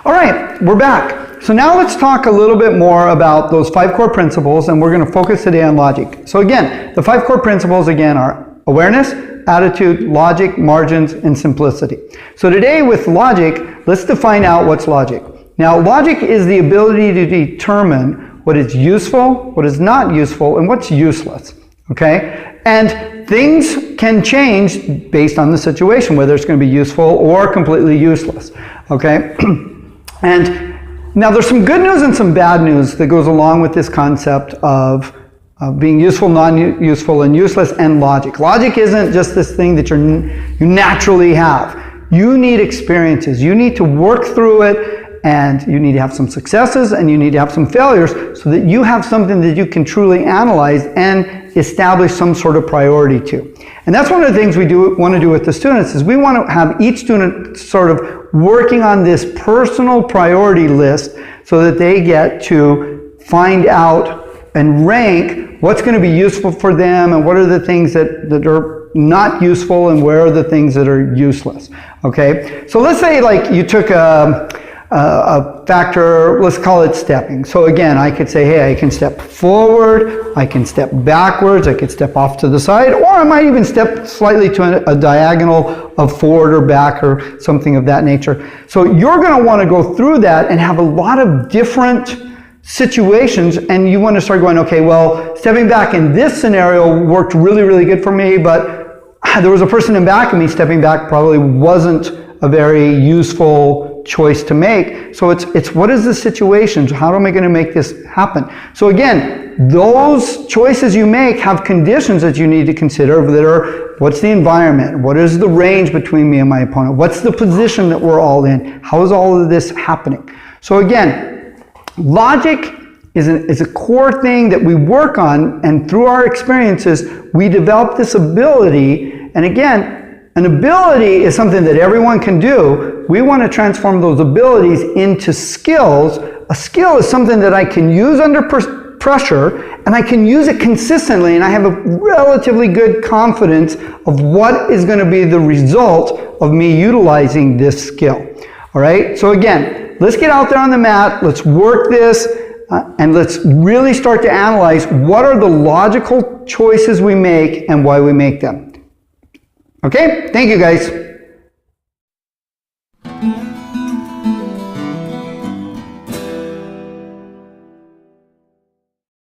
All right, we're back. So now let's talk a little bit more about those 5 core principles, and we're going to focus today on logic. So again, the 5 core principles again are awareness, attitude, logic, margins, and simplicity. So today with logic, let's define out what's logic. Now logic is the ability to determine what is useful, what is not useful, and what's useless. Okay? And things can change based on the situation, whether it's going to be useful or completely useless. Okay? And now there's some good news and some bad news that goes along with this concept of being useful, non-useful, and useless, and logic. Logic isn't just this thing that you naturally have. You need experiences. You need to work through it, and you need to have some successes, and you need to have some failures so that you have something that you can truly analyze and establish some sort of priority to. And that's one of the things we want to do with the students, is we want to have each student sort of working on this personal priority list so that they get to find out and rank what's going to be useful for them and what are the things that are not useful and where are the things that are useless. Okay? So let's say like you took a factor, let's call it stepping. So again, I could say, hey, I can step forward, I can step backwards, I could step off to the side, or I might even step slightly to a diagonal of forward or back or something of that nature. So you're going to want to go through that and have a lot of different situations, and you want to start going, okay, well, stepping back in this scenario worked really, really good for me, but there was a person in back of me. Stepping back probably wasn't a very useful choice to make. So it's what is the situation? How am I going to make this happen? So again, those choices you make have conditions that you need to consider that are, what's the environment? What is the range between me and my opponent? What's the position that we're all in? How is all of this happening? So again, logic is a core thing that we work on, and through our experiences, we develop this ability. And again, an ability is something that everyone can do. We want to transform those abilities into skills. A skill is something that I can use under pressure, and I can use it consistently, and I have a relatively good confidence of what is going to be the result of me utilizing this skill. All right? So again, let's get out there on the mat, let's work this, and let's really start to analyze what are the logical choices we make and why we make them. Okay? Thank you, guys.